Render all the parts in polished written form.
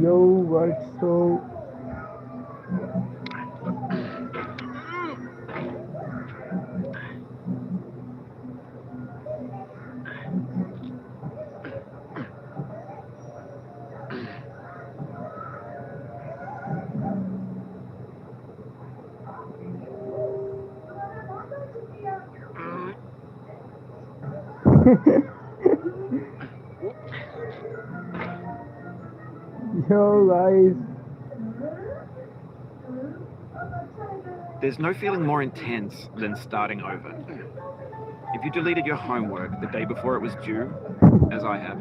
Yo, what's so? Yo, guys. There's no feeling more intense than starting over. If you deleted your homework the day before it was due, as I have,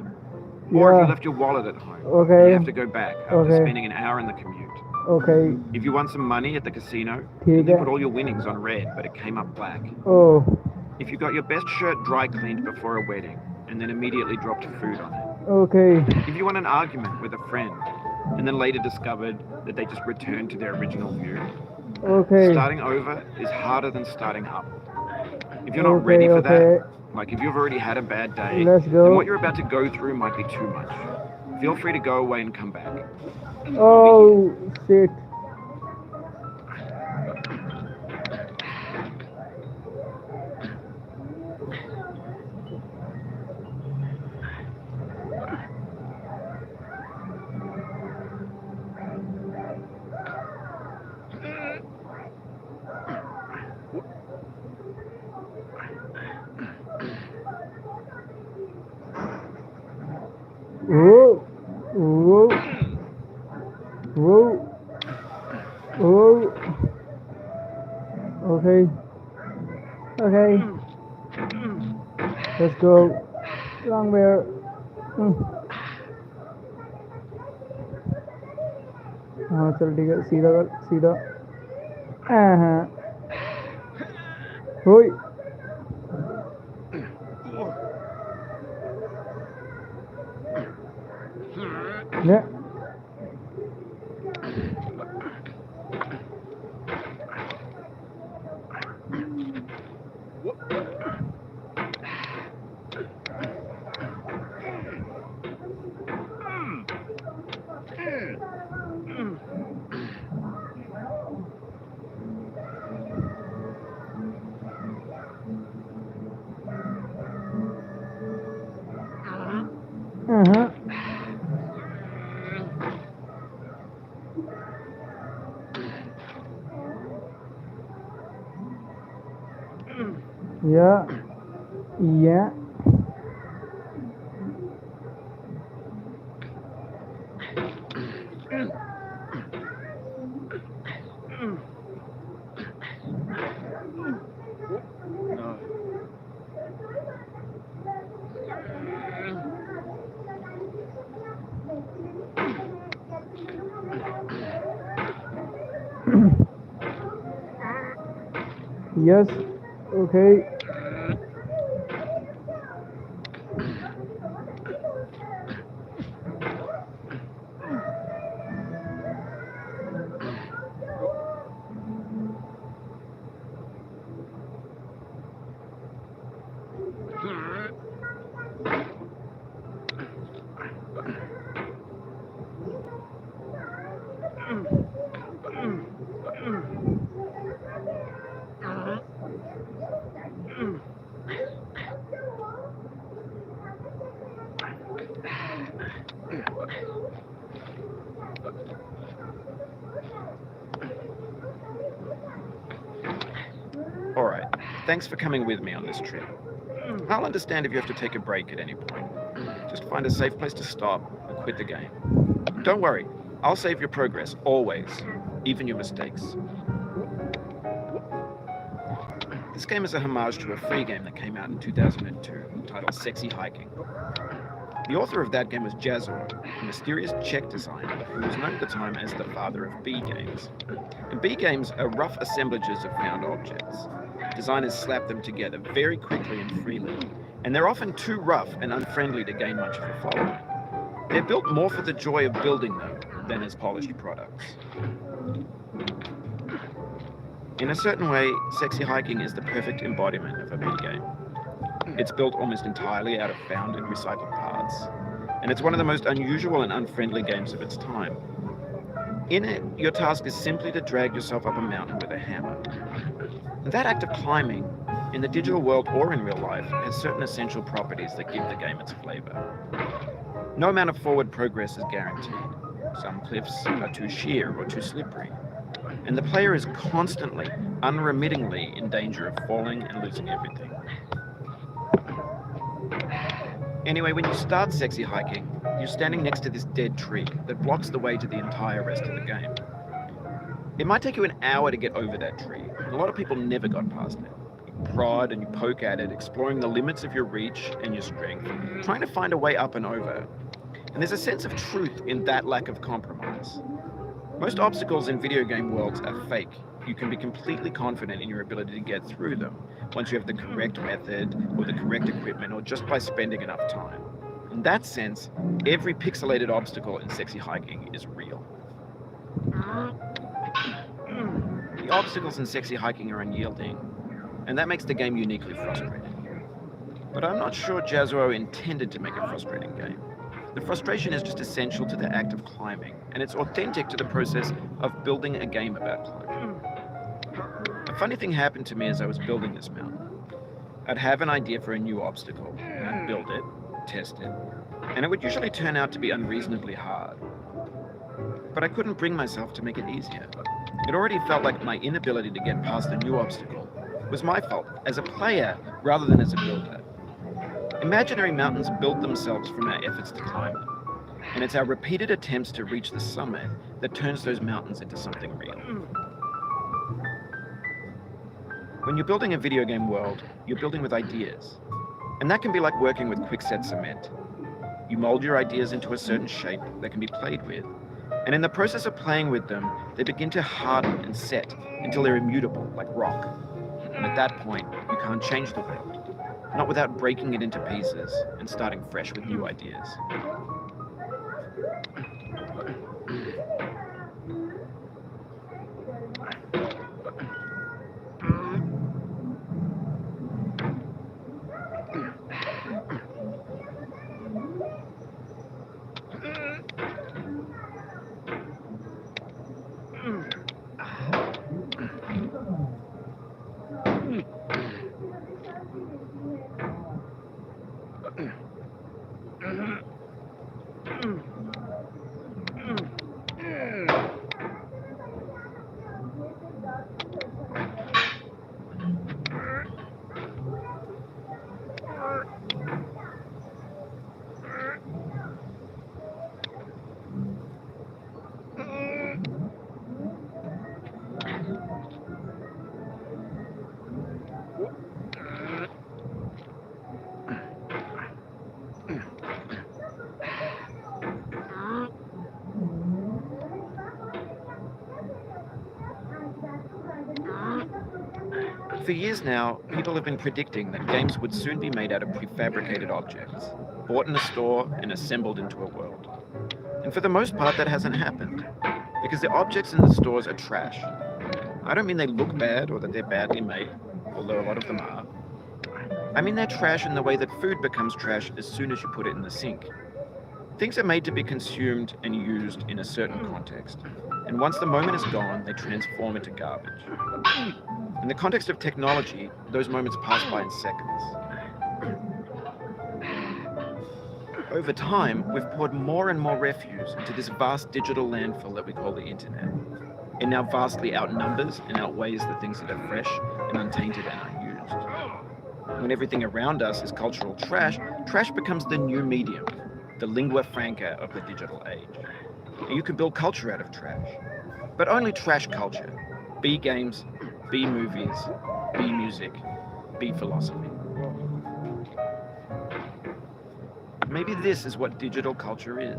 or if you Yeah. left your wallet at home and Okay. you have to go back after Okay. spending an hour in the commute. Okay. If you won some money at the casino ठीक and you है. put all your winnings on red but it came up black. Oh. If you got your best shirt dry cleaned before a wedding and then immediately dropped food on it. Okay. If you won an argument with a friend and then later discovered that they just returned to their original view. Okay. Starting over is harder than starting up. If you're not ready Okay. for that, Okay. like if you've already had a bad day, Let's then go. what you're about to go through might be too much. Feel free to go away and come back. Oh shit. Whoa. Whoa. Whoa. Whoa. Okay. Okay. Let's go. Long bear. हाँ चल ठीक है सीधा कर सीधा हाँ होई ने uh-huh yeah yeah yes okay Alright, thanks for coming with me on this trip. I'll understand if you have to take a break at any point. Just find a safe place to stop and quit the game. Don't worry, I'll save your progress, always, even your mistakes. This game is a homage to a free game that came out in 2002 titled Sexy Hiking. The author of that game was Jazzor, a mysterious Czech designer who was known at the time as the father of B games. And B games are rough assemblages of found objects. Designers slap them together very quickly and freely, and they're often too rough and unfriendly to gain much of a following. They're built more for the joy of building them than as polished products. In a certain way, Sexy Hiking is the perfect embodiment of a B game. It's built almost entirely out of found and recycled parts. and it's one of the most unusual and unfriendly games of its time. In it, your task is simply to drag yourself up a mountain with a hammer. And that act of climbing, in the digital world or in real life, has certain essential properties that give the game its flavor. No amount of forward progress is guaranteed. Some cliffs are too sheer or too slippery, and the player is constantly, unremittingly in danger of falling and losing everything. Anyway, when you start Sexy Hiking, you're standing next to this dead tree that blocks the way to the entire rest of the game. It might take you an hour to get over that tree, and a lot of people never got past it. You prod and you poke at it, exploring the limits of your reach and your strength, trying to find a way up and over. And there's a sense of truth in that lack of compromise. Most obstacles in video game worlds are fake. You can be completely confident in your ability to get through them once you have the correct method or the correct equipment or just by spending enough time. In that sense, every pixelated obstacle in Sexy Hiking is real. The obstacles in Sexy Hiking are unyielding, and that makes the game uniquely frustrating. But I'm not sure Jazzuo intended to make a frustrating game. The frustration is just essential to the act of climbing, and it's authentic to the process of building a game about climbing. A funny thing happened to me as I was building this mountain. I'd have an idea for a new obstacle, and I'd build it, test it, and it would usually turn out to be unreasonably hard. But I couldn't bring myself to make it easier. It already felt like my inability to get past a new obstacle was my fault as a player rather than as a builder. Imaginary mountains build themselves from our efforts to climb them, and it's our repeated attempts to reach the summit that turns those mountains into something real. When you're building a video game world, you're building with ideas, and that can be like working with quickset cement. You mold your ideas into a certain shape that can be played with, and in the process of playing with them, they begin to harden and set until they're immutable, like rock. And at that point, you can't change the world. Not without breaking it into pieces and starting fresh with new ideas. For years now, people have been predicting that games would soon be made out of prefabricated objects, bought in a store and assembled into a world. And for the most part, that hasn't happened, because the objects in the stores are trash. I don't mean they look bad or that they're badly made, although a lot of them are. I mean they're trash in the way that food becomes trash as soon as you put it in the sink. Things are made to be consumed and used in a certain context, and once the moment is gone, they transform into garbage. In the context of technology, those moments pass by in seconds. Over time, we've poured more and more refuse into this vast digital landfill that we call the internet. It now vastly outnumbers and outweighs the things that are fresh and untainted and unused. When everything around us is cultural trash, trash becomes the new medium, the lingua franca of the digital age. And you can build culture out of trash, but only trash culture. Be games, be movies, be music, be philosophy. Maybe this is what digital culture is.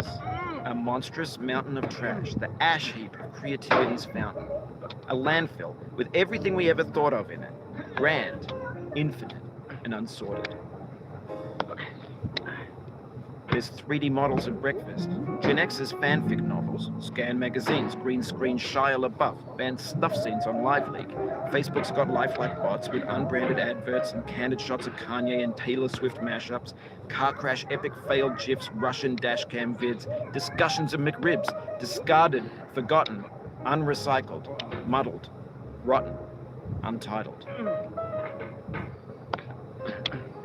A monstrous mountain of trash, the ash heap of creativity's fountain. A landfill with everything we ever thought of in it. Grand, infinite, and unsorted. There's Millennials' 3D models of breakfast, Gen X's fanfic novels, scan magazines, green screen Shia LaBeouf, banned snuff scenes on LiveLeak. Facebook's got lifelike bots with unbranded adverts and candid shots of Kanye and Taylor Swift mashups, car crash epic failed GIFs, Russian dashcam vids, discussions of McRibs, discarded, forgotten, unrecycled, muddled, rotten, untitled.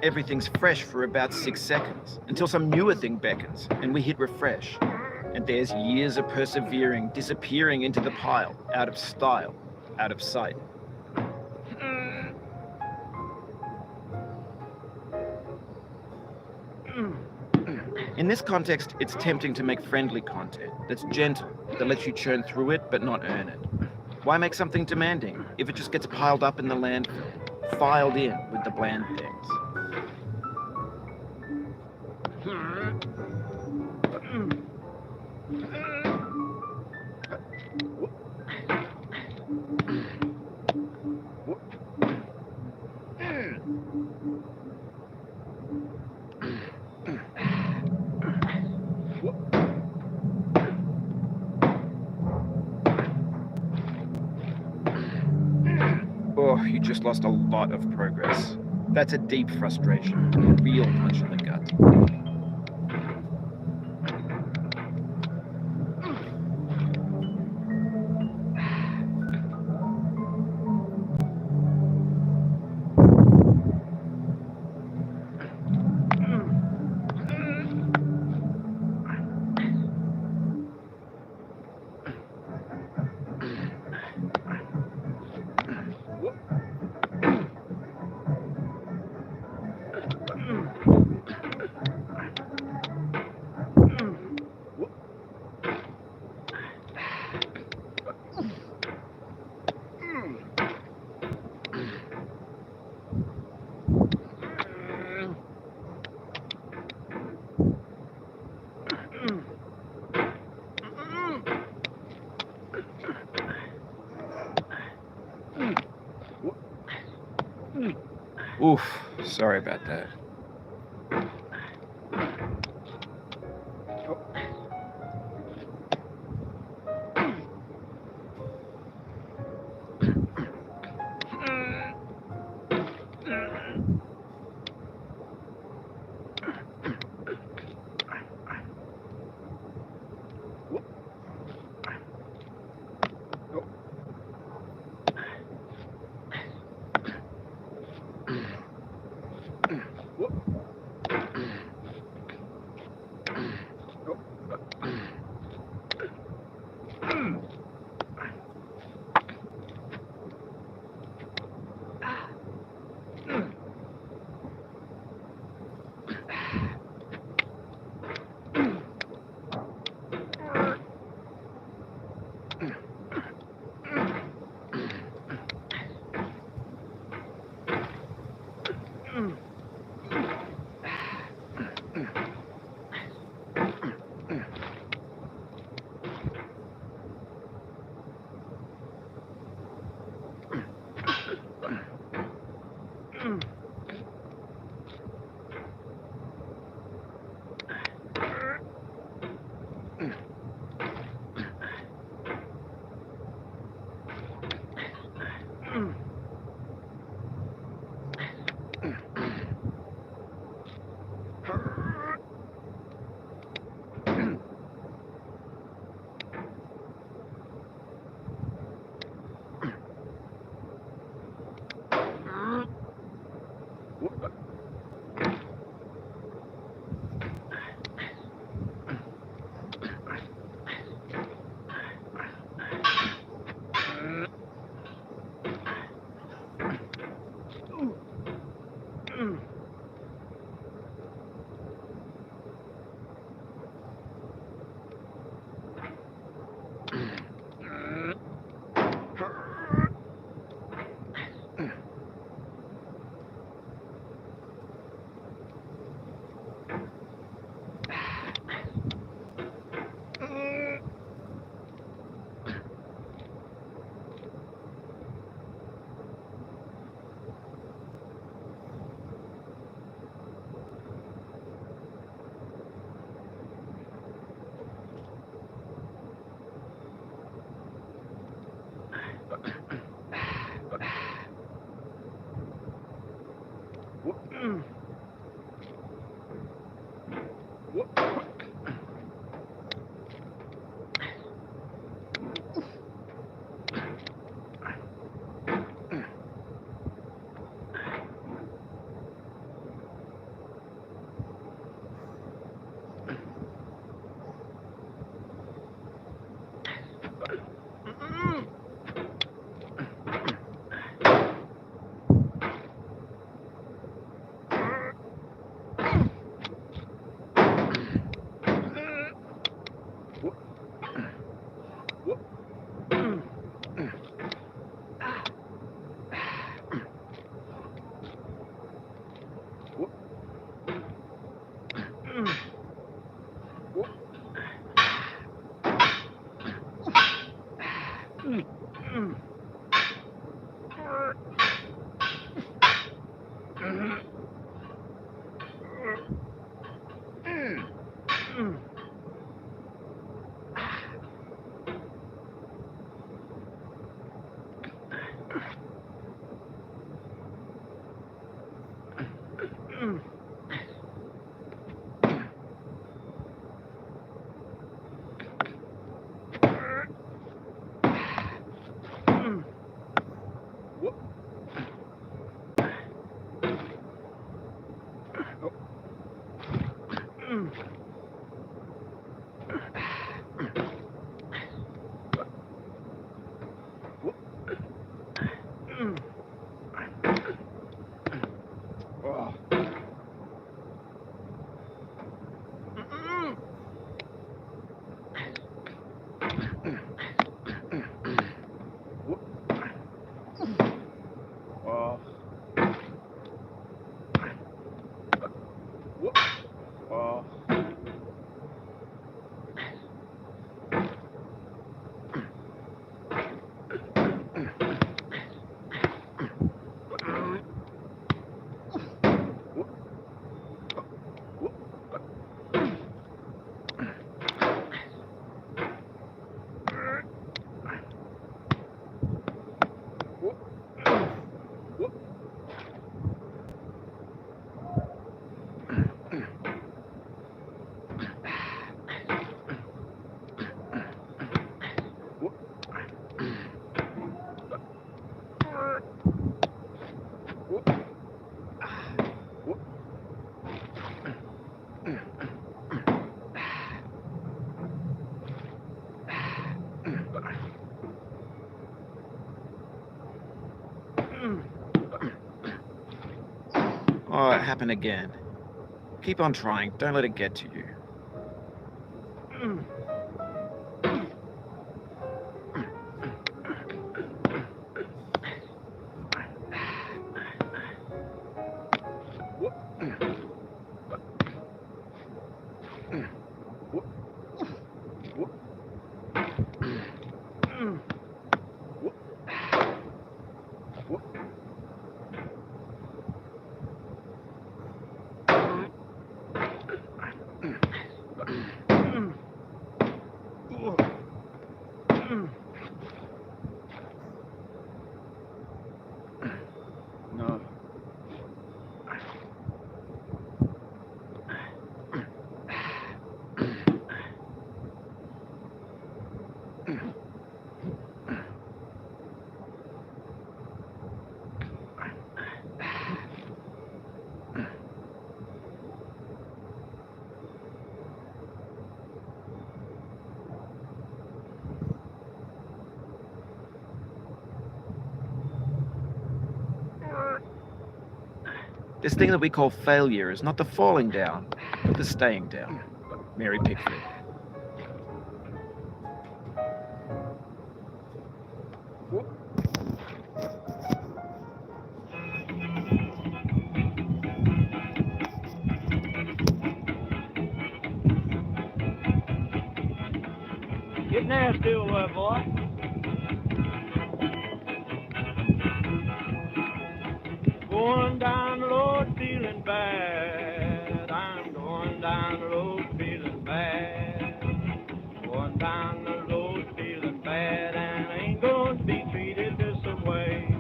Everything's fresh for about 6 seconds, until some newer thing beckons, and we hit refresh. And there's years of persevering, disappearing into the pile, out of style, out of sight. In this context, it's tempting to make friendly content that's gentle, that lets you churn through it but not earn it. Why make something demanding if it just gets piled up in the landfill, filed in with the bland things? Oh, you just lost a lot of progress. That's a deep frustration, a real punch in the gut. Oof, sorry about that. Oh, it happened again. Keep on trying. Don't let it get to you. No. This thing that we call failure is not the falling down, but the staying down. Mary Pickford. Get nasty, old boy. Going down the road feeling bad. I'm going down the road feeling bad. Going down the road feeling bad, and I ain't going to be treated this way.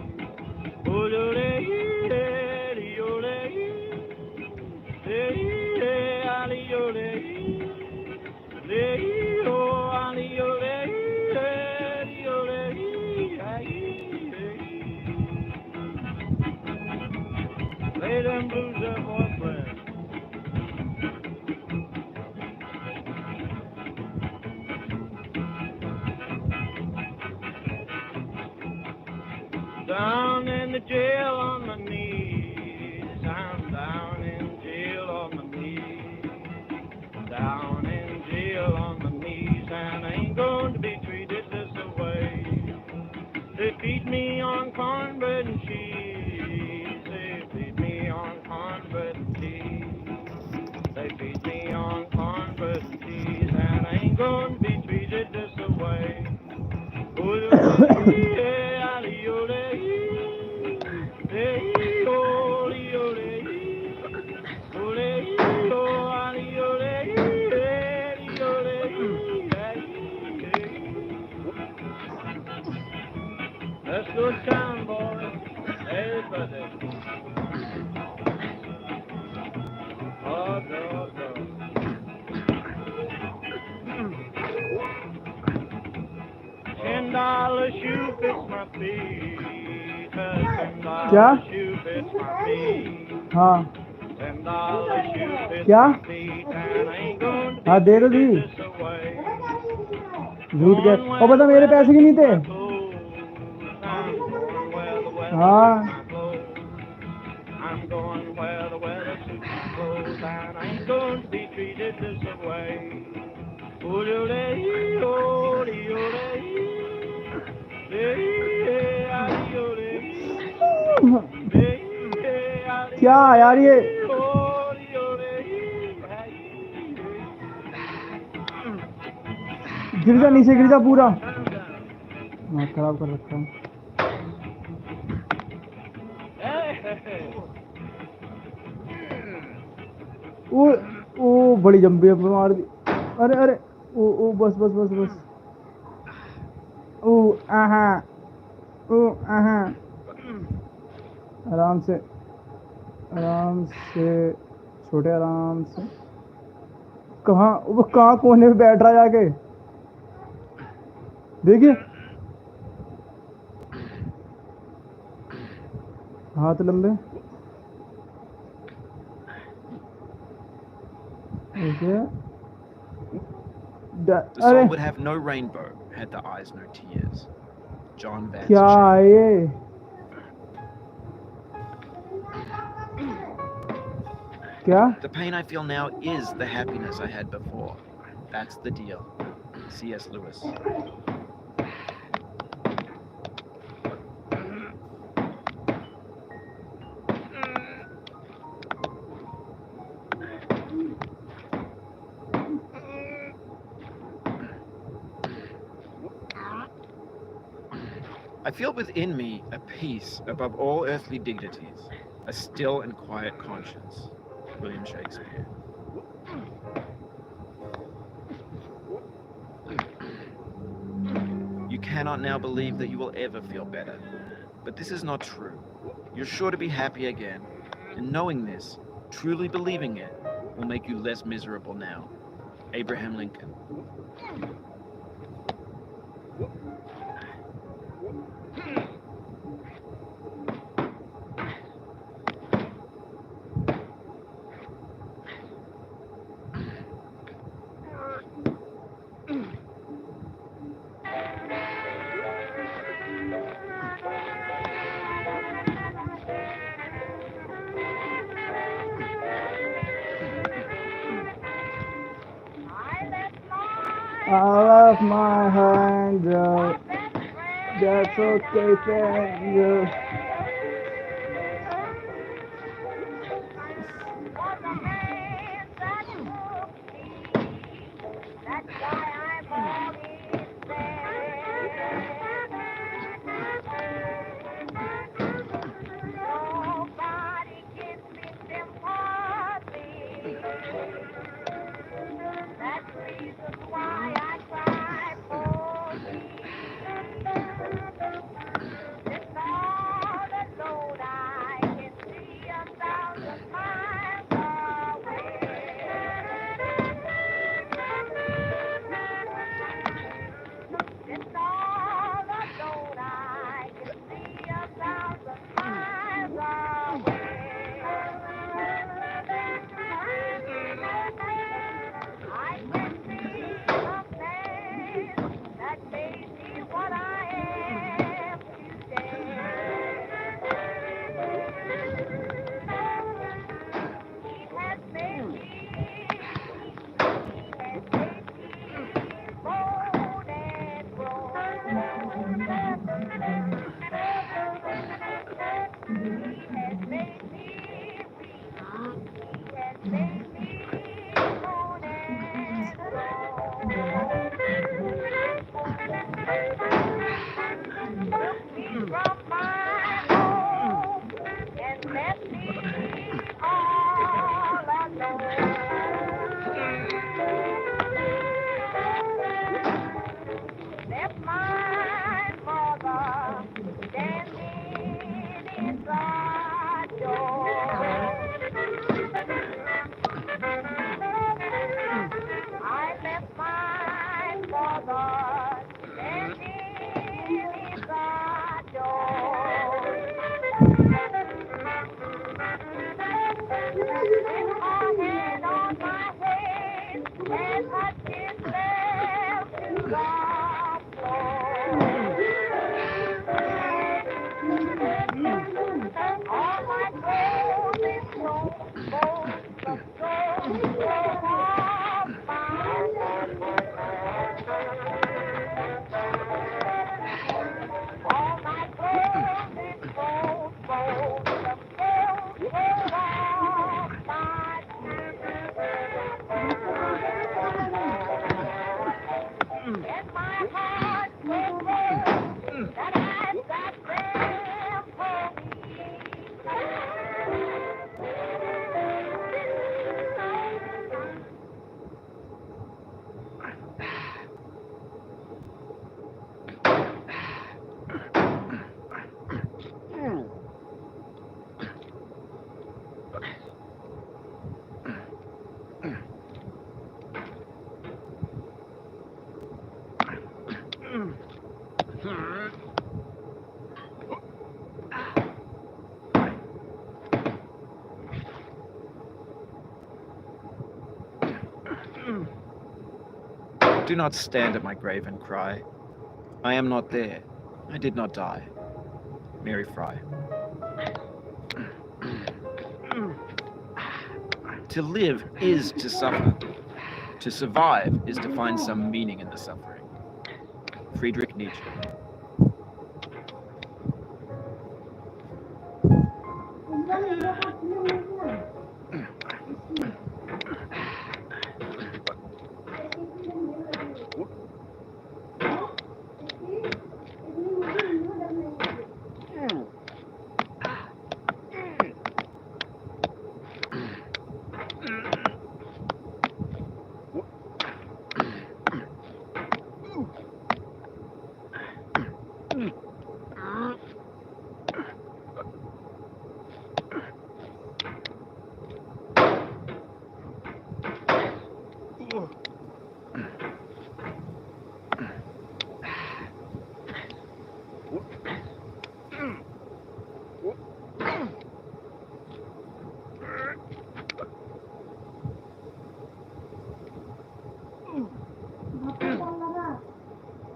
Play them blues up, boyfriend. Down in the jail on my knees. I'm down in jail on my knees. Down in jail on my knees, and I ain't going to be treated this way. They feed me on cornbread and cheese. They feed me on cornbread and cheese. They feed me on cornbread and cheese. gonna be treated this way. Let's go town, boys. Hey, buddy. Oh, no, no. $10 shoe fits my feet. क्या? $10 shoe fits my feet. हाँ $10 shoe fits क्या? my feet. And I ain't gonna हाँ दे दो be the this away. झूठ के ओ बता मेरे पैसे क्यों नहीं थे हाँ I'm going where the weather suits my clothes, and I ain't going to be treated this way. क्या यार ये गिर जा नीचे गिर जा पूरा हाँ खराब कर रखा हूँ ओ बड़ी जंबी मार दी अरे अरे ओ बस बस बस बस ओ आहा आराम से छोटे आराम से कहाँ वो कहाँ कोने पे बैठ रहा जाके देखिए हाथ लंबे The अरे song would have no rainbow had the eyes no tears. John Vance. क्या है ये क्या The pain I feel now is the happiness I had before. That's the deal. C.S. Lewis. I feel within me a peace above all earthly dignities, a still and quiet conscience. William Shakespeare. You cannot now believe that you will ever feel better, but this is not true. You're sure to be happy again, and knowing this, truly believing it, will make you less miserable now. Abraham Lincoln. I left my hand out. That's okay, thank you. from my home and left me all alone. Left my mother standing inside door. I left my mother standing inside door. With her hand on my head and her chin left to the floor. All my clothes is sold, both the clothes of all my clothes is sold, both the clothes of my and my heart will break that I got them for Do not stand at my grave and cry. I am not there. I did not die. Mary Fry. To live is to suffer. To survive is to find some meaning in the suffering. Friedrich Nietzsche.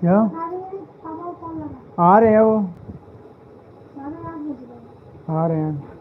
क्या आ रहे हैं वो आ रहे हैं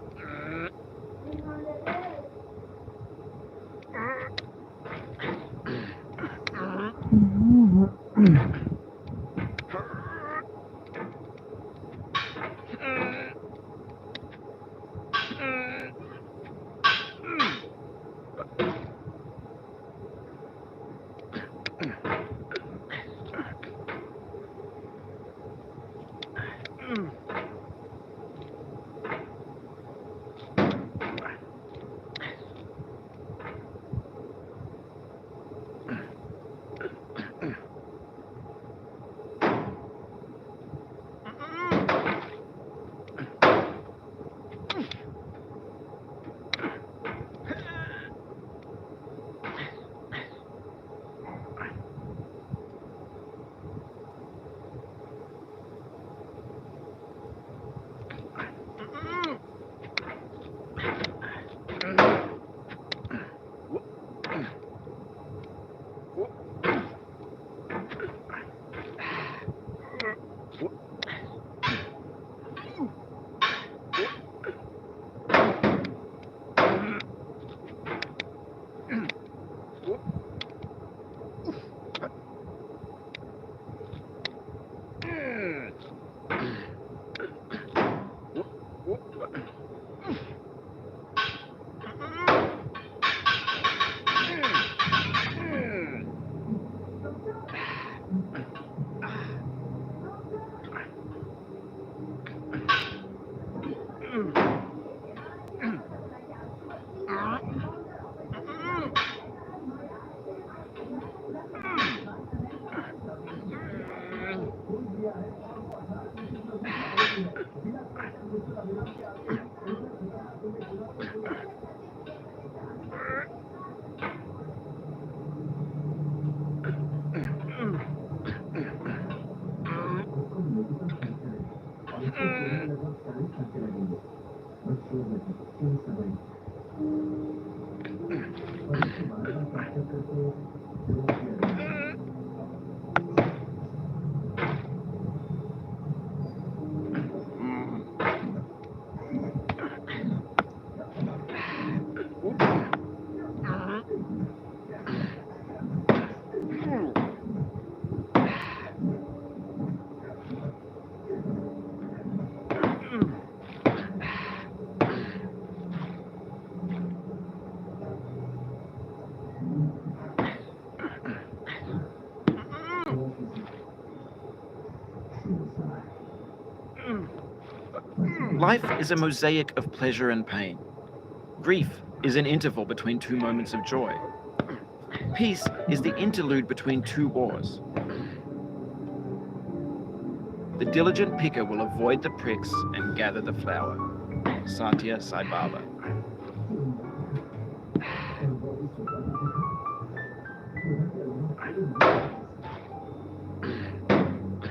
Life is a mosaic of pleasure and pain. Grief is an interval between two moments of joy. Peace is the interlude between two wars. The diligent picker will avoid the pricks and gather the flower. Satya Sai Baba.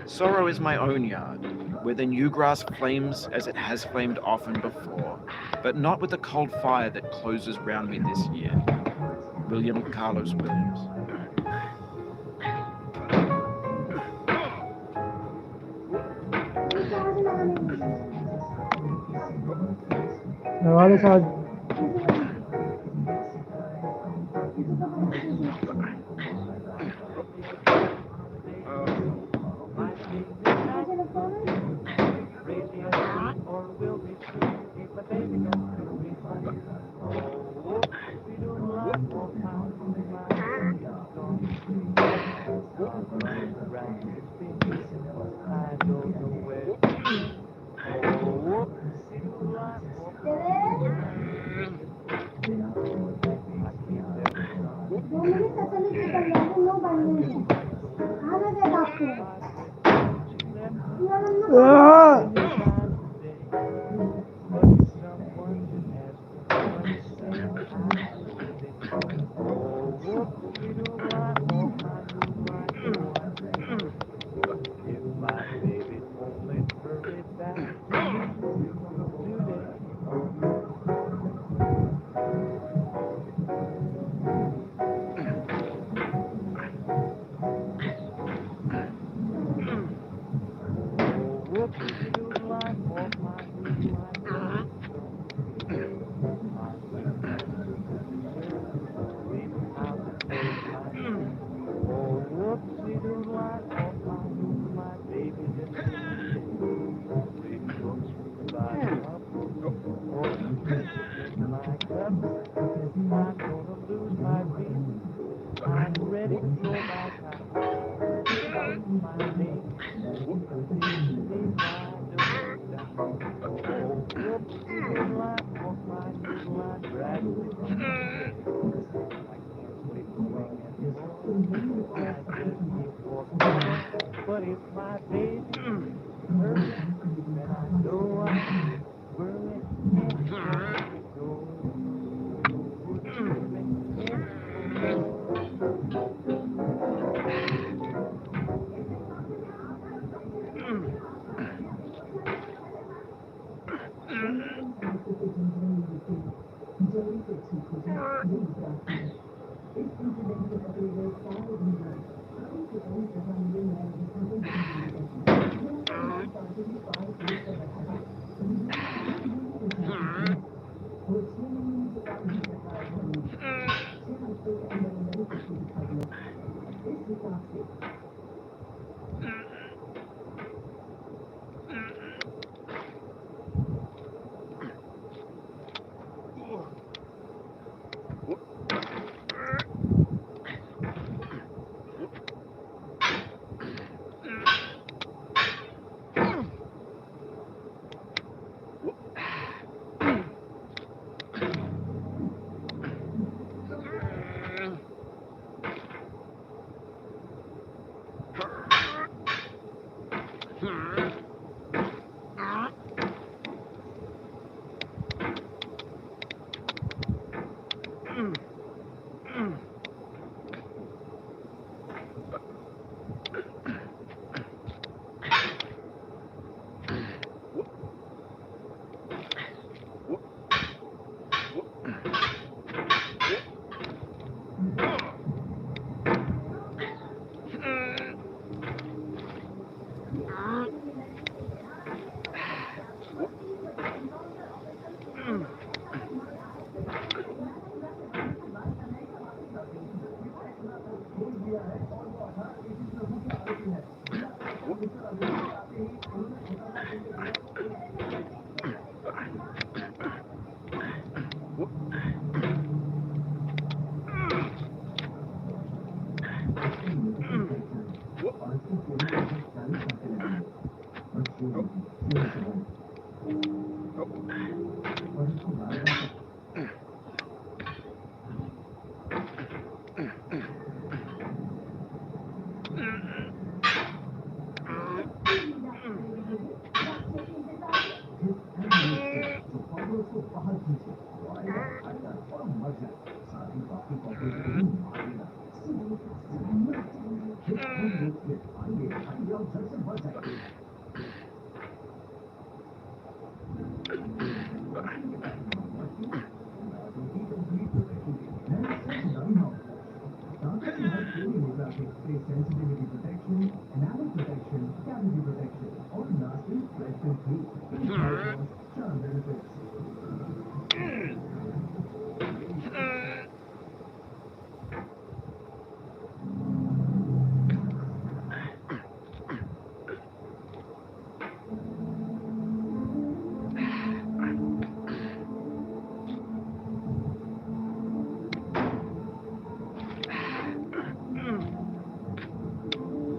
Sorrow is my own yard, where the new grass flames as it has flamed often before, but not with the cold fire that closes round me this year. William Carlos Williams. लगा दे साज But if my baby hurts, then I know I'm worried.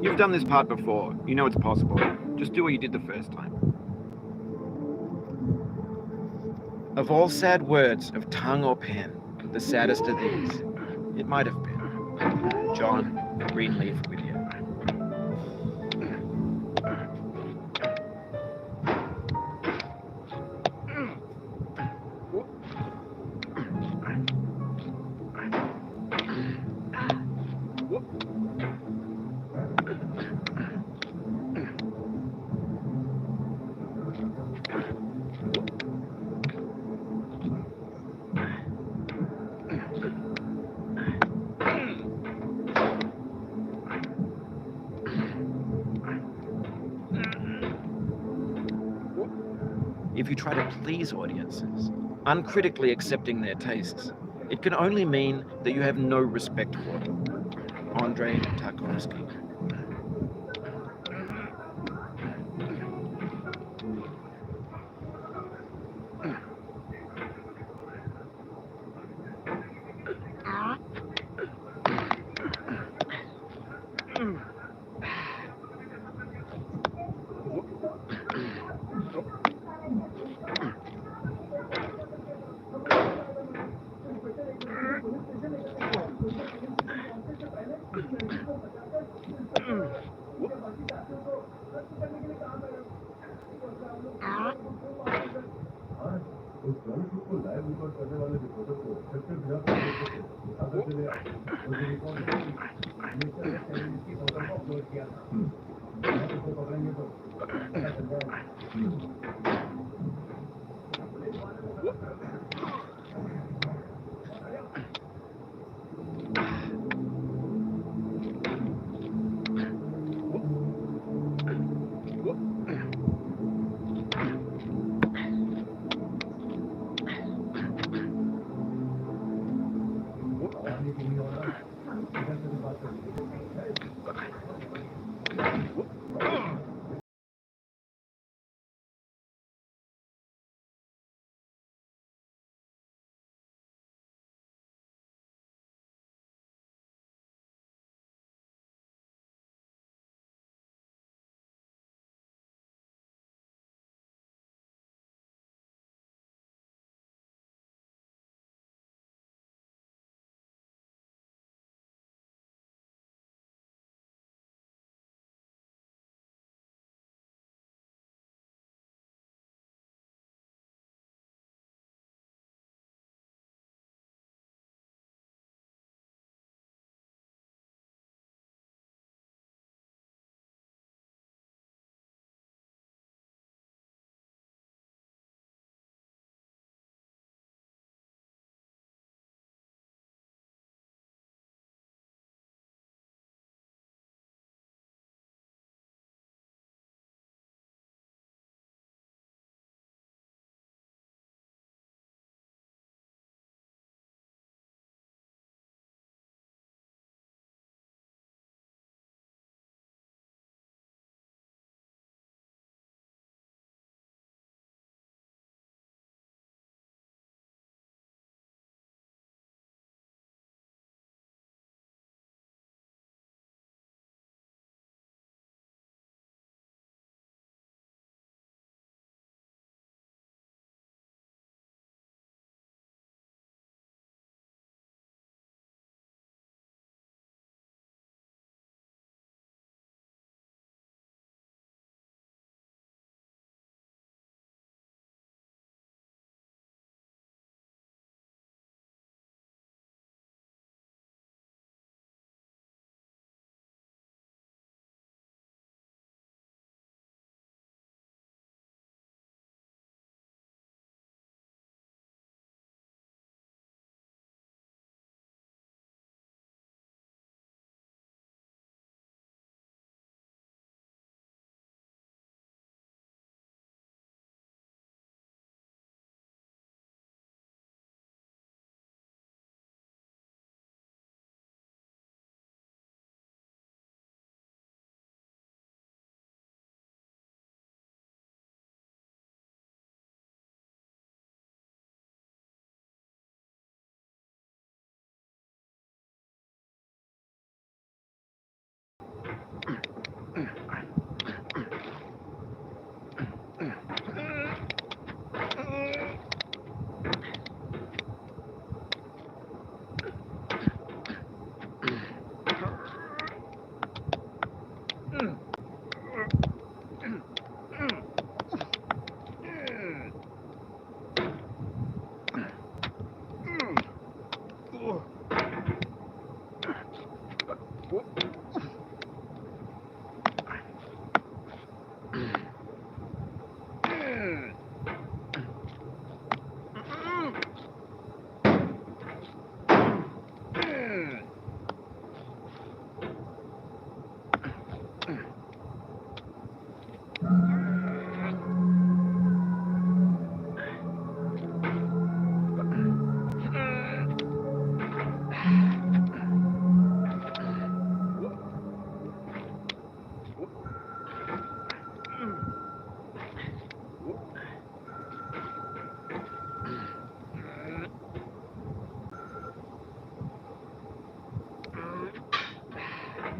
You've done this part before. You know it's possible. Just do what you did the first time. Of all sad words of tongue or pen, the saddest of these, it might have been John Greenleaf Whittier. If you try to please audiences, uncritically accepting their tastes, it can only mean that you have no respect for them. Andrei Tarkovsky.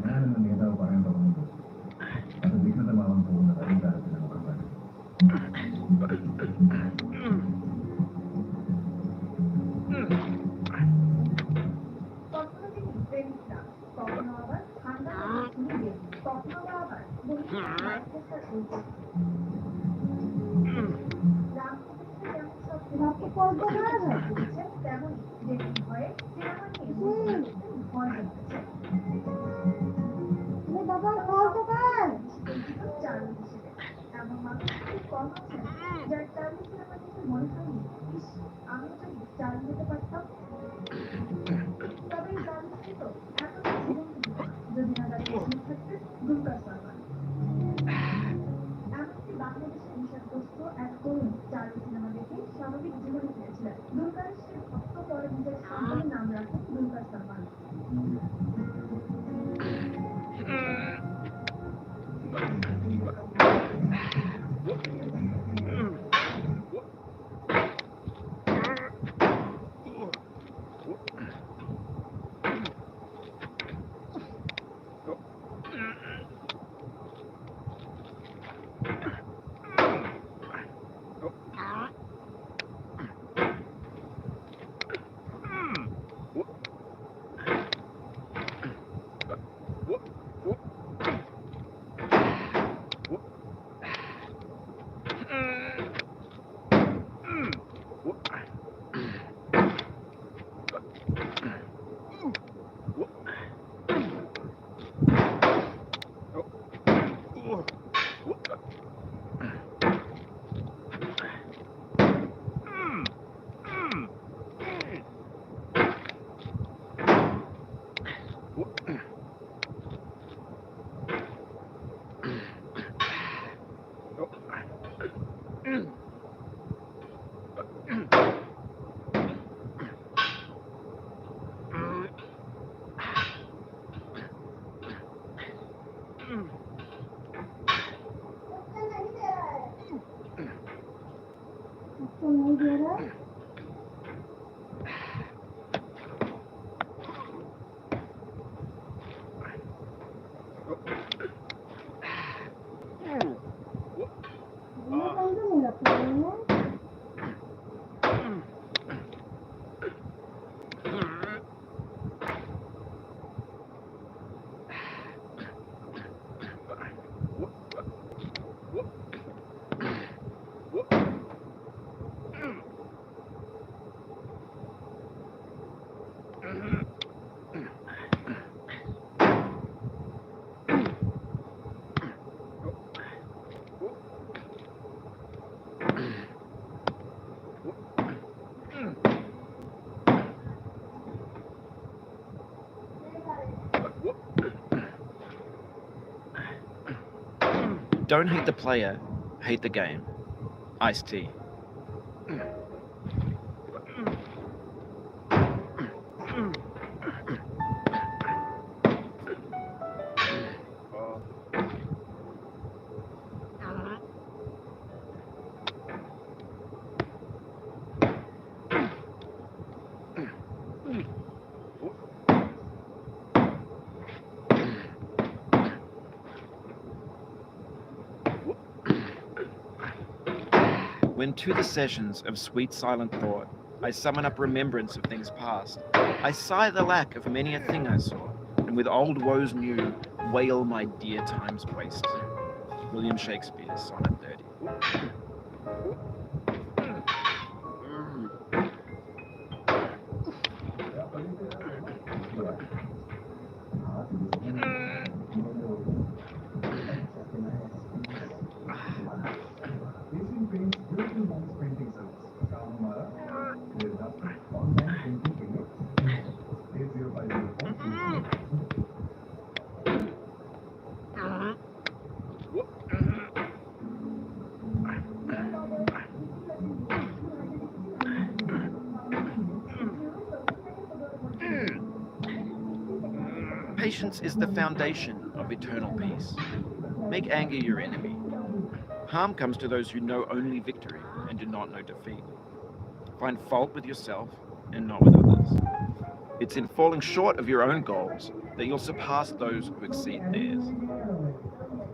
ഞാനെന്ന നേതാവ് പറയാൻ തുടങ്ങുമ്പോൾ അത് വികൃതമാവാൻ പോകുന്നത് അധികാരത്തിലാണ് ഉറപ്പാണ്. কখনো তিনি প্রেমিকরা, কখনো আবার ঠান্ডা নিজে, কখনো বা আবার রামকৃষ্ণের যেমন সব তোমাকে কল্পনার ভয় করছে, তেমনই যেমন ভয়ে সিনেমা নিয়ে ভয় হচ্ছে। বাবা কল্পনার চালু হিসেবে এমন মানুষ খুব কম আছেন যার চালু সিনেমা দেখে মনে হয়নি ইস আমি যদি চালু হতে পারতাম। তবে এই মানুষটি তো এতটা জীবন্ত যদি না তার পেছনে থাকতেন দুর্গা সালমান। এমনকি বাংলাদেশের নিষাদগ্রস্ত এক তরুণ চালু সিনেমা দেখে স্বাভাবিক জীবনে ফিরেছিলেন। দুর্গার সে ভক্ত পরে নিজের সন্তানের নাম রাখেন Durga Salman. Don't hate the player, hate the game. Ice-T. When to the sessions of sweet silent thought I summon up remembrance of things past, I sigh the lack of many a thing I saw, and with old woes new, wail my dear time's waste. William Shakespeare, Sonnet 30. Asian Paints beautiful homes painting service. काम हमारा निर्धारित online painting के लिए 8050 Patience is the foundation of eternal peace. Make anger your enemy. Harm comes to those who know only victory and do not know defeat. Find fault with yourself and not with others. It's in falling short of your own goals that you'll surpass those who exceed theirs.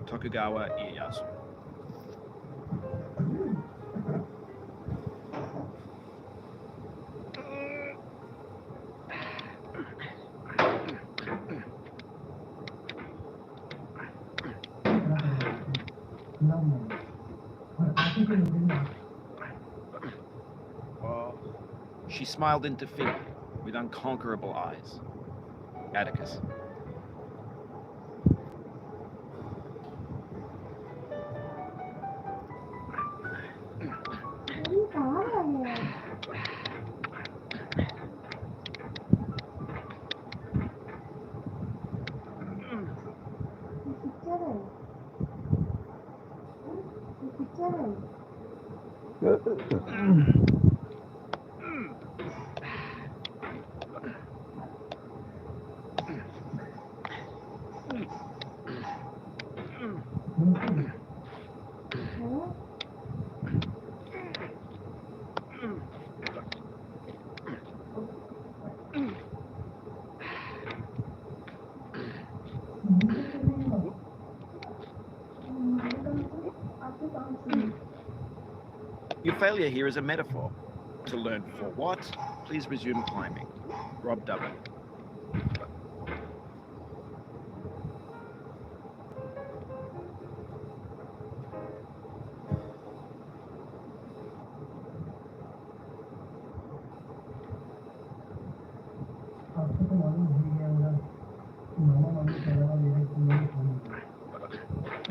Tokugawa Ieyasu. She smiled in defeat with unconquerable eyes. Atticus. Your failure here is a metaphor. To learn for what, please resume climbing. Rob W. आपको तो मालूम हो गया होगा मामा मामी के अलावा मेरे कोई नहीं था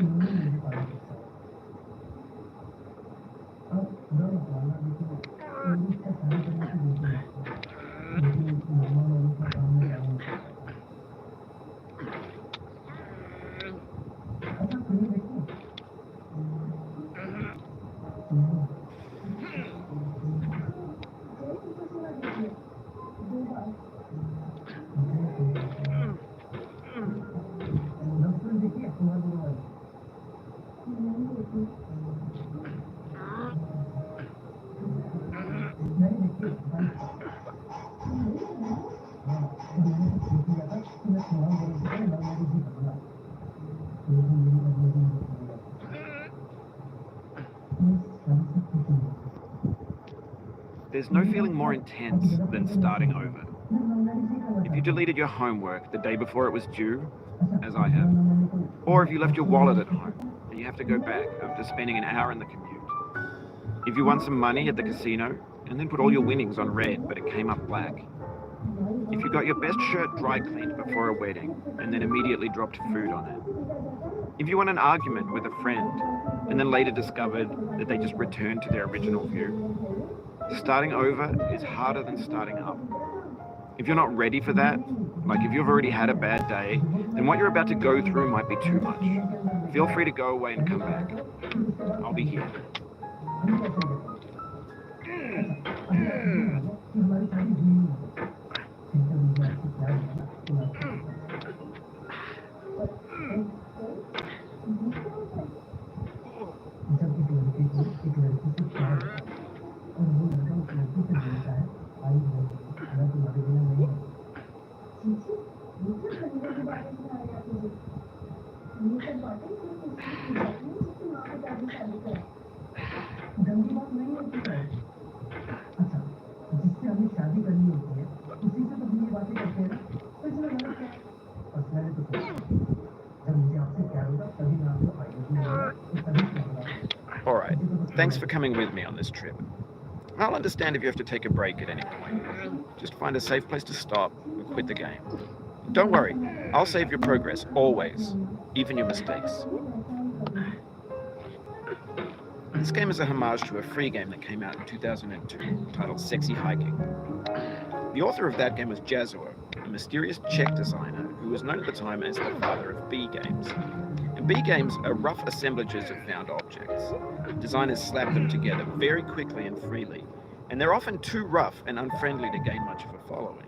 उन्होंने मुझे पाला अब खुदा न खाना देखो मेरी इच्छा सारी करने की देती है लेकिन मामा मामी का काम में आया अच्छा तुम्हें देखो There's no feeling more intense than starting over. If you deleted your homework the day before it was due, as I have, or if you left your wallet at home and you have to go back after spending an hour in the commute. If you won some money at the casino and then put all your winnings on red but it came up black. If you got your best shirt dry cleaned before a wedding and then immediately dropped food on it. If you won an argument with a friend and then later discovered that they just returned to their original view. Starting over is harder than starting up. If you're not ready for that, like if you've already had a bad day, then what you're about to go through might be too much. Feel free to go away and come back. I'll be here. Thanks for coming with me on this trip. I'll understand if you have to take a break at any point. Just find a safe place to stop and quit the game. Don't worry, I'll save your progress, always, even your mistakes. This game is a homage to a free game that came out in 2002 titled Sexy Hiking. The author of that game was Jazor, a mysterious Czech designer who was known at the time as the father of B games. And B games are rough assemblages of found objects. Designers slap them together very quickly and freely, and they're often too rough and unfriendly to gain much of a following.